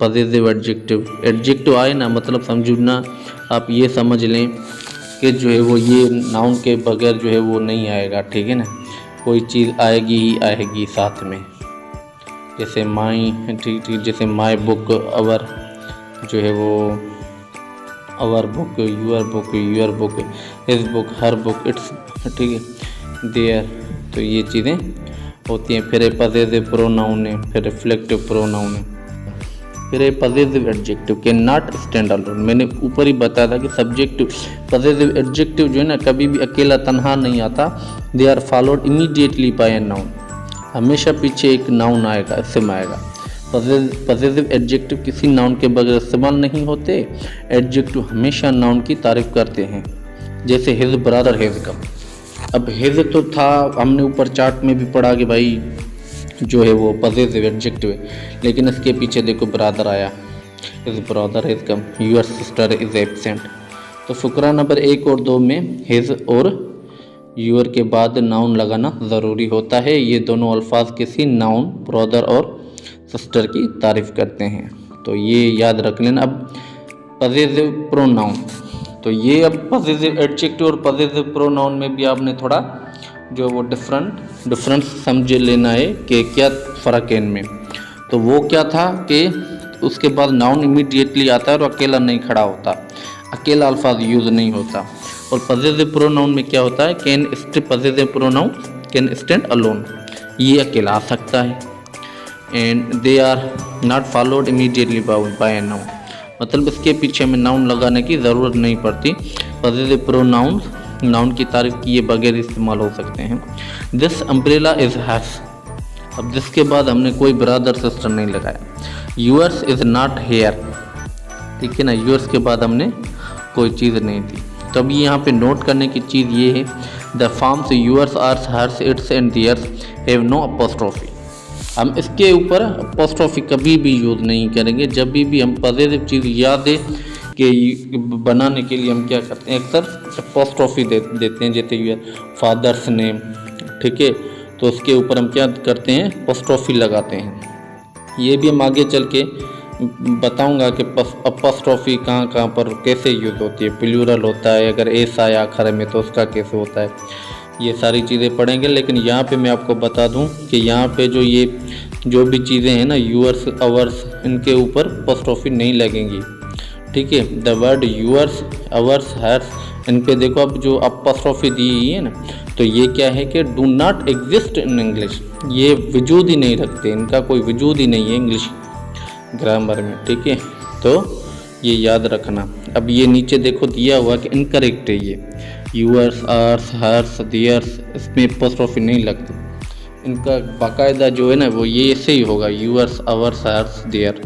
Positive adjective, adjective आए ना मतलब समझो ना, आप ये समझ लें कि जो है वो ये नाउन के बगैर जो है वो नहीं आएगा, ठीक है ना, कोई चीज़ आएगी ही आएगी साथ में। जैसे माई, ठीक ठीक, जैसे माई बुक, अवर जो है वो our book, your book, his book, her book, its, ठीक है, देयर। तो ये चीज़ें होती हैं। फिर पॉजिटिव प्रोनाउन है, फिर रिफ्लेक्टिव प्रोनाउन है, फिर positive adjective can not stand alone. मैंने ऊपर ही बताया था कि सब्जेक्टिव पॉजिटिव एडजेक्टिव जो है ना कभी भी अकेला तनहा नहीं आता। They are followed immediately by a noun, हमेशा पीछे एक नाउन आएगा, इसम आएगा। पॉजिटिव एडजेक्टिव किसी नाउन के बगैर इस्तेमाल नहीं होते। एडजेक्टिव हमेशा नाउन की तारीफ करते हैं। जैसे हिज ब्रदर हिज कम, अब हिज तो था, हमने ऊपर चार्ट में भी पढ़ा कि भाई जो है वो पॉजिटिव एडजेक्टिव है, लेकिन इसके पीछे देखो ब्रदर आया, his brother his come, your sister is absent. तो फुकरा नंबर 1 और 2 में हिज और यूर के बाद नाउन लगाना ज़रूरी होता है। ये दोनों अल्फाज किसी नाउन ब्रदर और सिस्टर की तारीफ करते हैं, तो ये याद रख लेना। अब पॉजिटिव प्रोनाउन, तो ये अब पॉजिटिव एडजेक्टिव और पॉजिटिव प्रोनाउन में भी आपने थोड़ा जो वो डिफरेंस समझ लेना है कि क्या फ़र्क है इनमें। तो वो क्या था कि उसके बाद नाउन इमीडिएटली आता है और अकेला नहीं खड़ा होता, अकेला अल्फाज यूज़ नहीं होता। और पॉजिटिव प्रोनाउन में क्या होता है, positive pronoun can stand alone, ये अकेला आ सकता है। And they are not followed immediately by a noun, मतलब इसके पीछे में नाउन लगाने की ज़रूरत नहीं पड़ती। पॉजिटिव प्रोनाउन नाउन की तारीफ किए बगैर इस्तेमाल हो सकते हैं। दिस अम्ब्रेला इज़ हर्स, अब जिसके बाद हमने कोई ब्रदर सिस्टर नहीं लगाया। यूअर्स इज़ नॉट हेयर, ठीक है ना, यूअर्स के बाद हमने कोई चीज़ नहीं दी। तो अभी यहाँ पे नोट करने की चीज़ ये है, the forms yours, ours, hers, its and theirs have no apostrophe. हम इसके ऊपर अपोस्ट्रोफी कभी भी यूज़ नहीं करेंगे। जब भी हम पॉजिटिव चीज़ याद है कि बनाने के लिए हम क्या करते हैं, अक्सर अपोस्ट्रोफी देते हैं। जैसे ये फादर्स नेम, ठीक है, तो उसके ऊपर हम क्या करते हैं, अपोस्ट्रोफी लगाते हैं। ये भी हम आगे चल के बताऊंगा कि अपोस्ट्रोफी कहाँ कहाँ पर कैसे यूज़ होती है। प्लूरल होता है, अगर एस आया आखिर में तो उसका कैसे होता है, ये सारी चीज़ें पढ़ेंगे। लेकिन यहाँ पे मैं आपको बता दूँ कि यहाँ पे जो भी चीज़ें हैं ना, यूअर्स, अवर्स, इनके ऊपर अपोस्ट्रोफी नहीं लगेंगी, ठीक है। The word yours, ours, hers, इन पे देखो अब जो अपोस्ट्रोफी दी हुई है ना, तो ये क्या है कि do not exist in English, ये वजूद ही नहीं रखते, इनका कोई वजूद ही नहीं है इंग्लिश ग्रामर में, ठीक है। तो ये याद रखना। अब ये नीचे देखो दिया हुआ कि इनकरेक्ट है ये, यूअर्स, आर्स, हर्स, दियर्स, इसमें अपोस्ट्रोफी नहीं लगती। इनका बाकायदा जो है ना वो ये ऐसे ही होगा, यूअर्स, आवर्स, हर्स, दियर,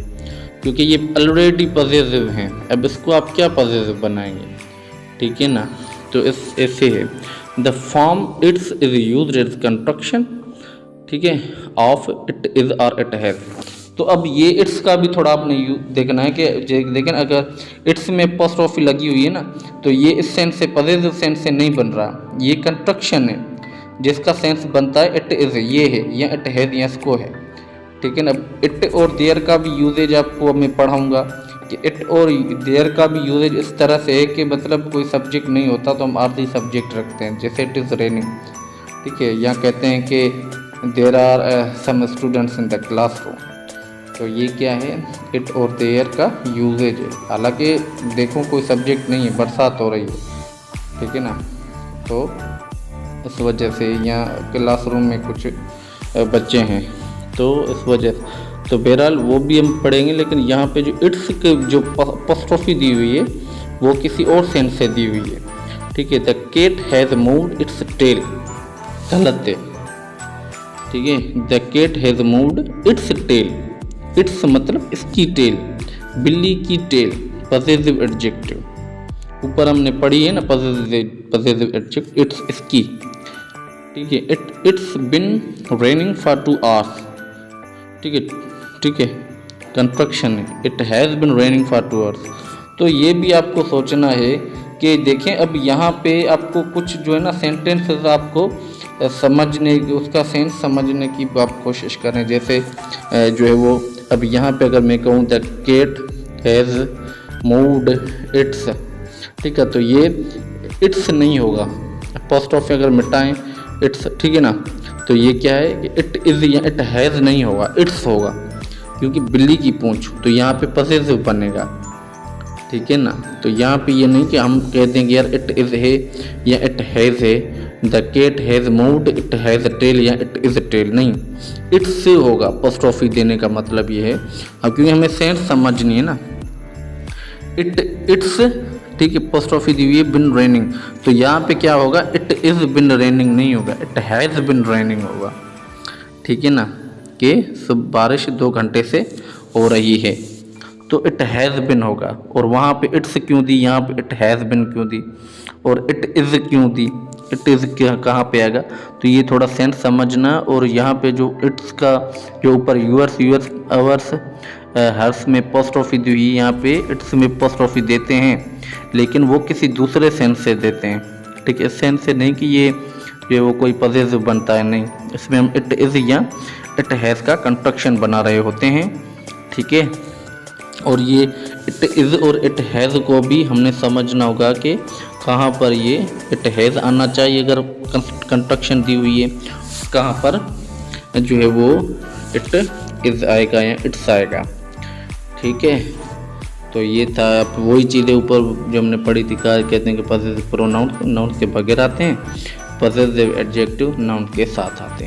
क्योंकि ये ऑलरेडी पॉजिटिव हैं। अब इसको आप क्या पॉजिटिव बनाएंगे, ठीक है ना। तो इस ऐसे है, the form it's is used as construction, ठीक है, ऑफ इट इज और इट हैज। तो अब ये इट्स का भी थोड़ा आपने देखना है कि लेकिन अगर इट्स में अपोस्ट्रोफी लगी हुई है ना, तो ये इस सेंस से, पॉजिटिव सेंस से नहीं बन रहा, ये कंस्ट्रक्शन है जिसका सेंस बनता है इट इज़, ये है, या इट हैज़, या इसको है, ठीक है ना। इट और देयर का भी यूजेज आपको मैं पढ़ाऊँगा कि इट और देयर का भी यूजेज इस तरह से है कि मतलब कोई सब्जेक्ट नहीं होता तो हम आर्धी सब्जेक्ट रखते हैं। जैसे इट इज़ रेनिंग, ठीक है, या कहते हैं कि there are some students in the classroom, तो ये क्या है, इट और देयर का यूजेज है। हालांकि देखो कोई सब्जेक्ट नहीं है, बरसात हो रही है, ठीक है ना, तो इस वजह से यहाँ क्लासरूम में कुछ बच्चे हैं, तो इस वजह से, तो बहरहाल वो भी हम पढ़ेंगे। लेकिन यहाँ पे जो इट्स के जो अपोस्ट्रोफी दी हुई है वो किसी और सेंस से दी हुई है, ठीक है। The cat has moved it's tail, गलत है, ठीक है। The cat has moved it's tail, its मतलब इसकी टेल, बिल्ली की टेल, पॉजिटिव एडजेक्टिव, ऊपर हमने पढ़ी है ना पॉजिटिव एडजेक्टिव, इट्स इसकी, ठीक है। It's been raining for 2 hours, ठीक है, ठीक है, कंस्ट्रक्शन है, it has been raining for 2 hours. तो ये भी आपको सोचना है कि देखें अब यहाँ पे आपको कुछ जो है ना सेंटेंसेस आपको समझने, उसका सेंस समझने की आप कोशिश करें। जैसे जो है वो अब यहाँ पे अगर मैं कहूँ the cat has moved it's, ठीक है, तो ये इट्स नहीं होगा, अपोस्ट्रोफी अगर मिटाएं इट्स, ठीक है ना, तो ये क्या है कि इट इज़ या इट हैज़ नहीं होगा, इट्स होगा, क्योंकि बिल्ली की पूंछ, तो यहाँ पे पसेसिव बनेगा, ठीक है ना। तो यहाँ पे ये नहीं कि हम कहते हैं कि यार इट इज़ है या इट हैज़ है, the cat has moved it has tail या इट इज़ टेल, नहीं, इट्स से होगा। अपोस्ट्रोफी देने का मतलब ये है, अब क्योंकि हमें सेंस समझनी है ना, इट्स, ठीक है, अपोस्ट्रोफी दी हुई है बिन रेनिंग, तो यहाँ पे क्या होगा, इट इज़ बिन रेनिंग नहीं होगा, इट हैज़ बिन रेनिंग होगा, ठीक है ना, कि सब बारिश 2 घंटे से हो रही है, तो इट हैज़ बिन होगा। और वहाँ पे इट्स क्यों दी, यहाँ पे इट हैज़ बिन क्यों दी, और इट इज़ क्यों दी, इट इज़ कहाँ पे आएगा, तो ये थोड़ा सेंस समझना। और यहाँ पे जो इट्स का जो ऊपर यूअर्स आवर्स हर्स में अपोस्ट्रोफी दी हुई, यहाँ पे इट्स में अपोस्ट्रोफी देते हैं, लेकिन वो किसी दूसरे सेंस से देते हैं, ठीक है, इस सेंस से नहीं कि ये वो कोई पॉजिटिव बनता है, नहीं, इसमें हम इट इज़ या इट हैज़ का कंस्ट्रक्शन बना रहे होते हैं, ठीक है। और ये इट इज़ और इट हैज़ को भी हमने समझना होगा कि कहाँ पर ये इट हैज़ आना चाहिए अगर कंस्ट्रक्शन दी हुई है, कहाँ पर जो है वो इट इज़ आएगा या इट्स आएगा, ठीक है। तो ये था वही चीज़ें ऊपर जो हमने पढ़ी थी, कहते हैं कि पॉजिटिव प्रोनाउन नाउन के बगैर आते हैं, पॉजिटिव एडजेक्टिव नाउन के साथ आते हैं।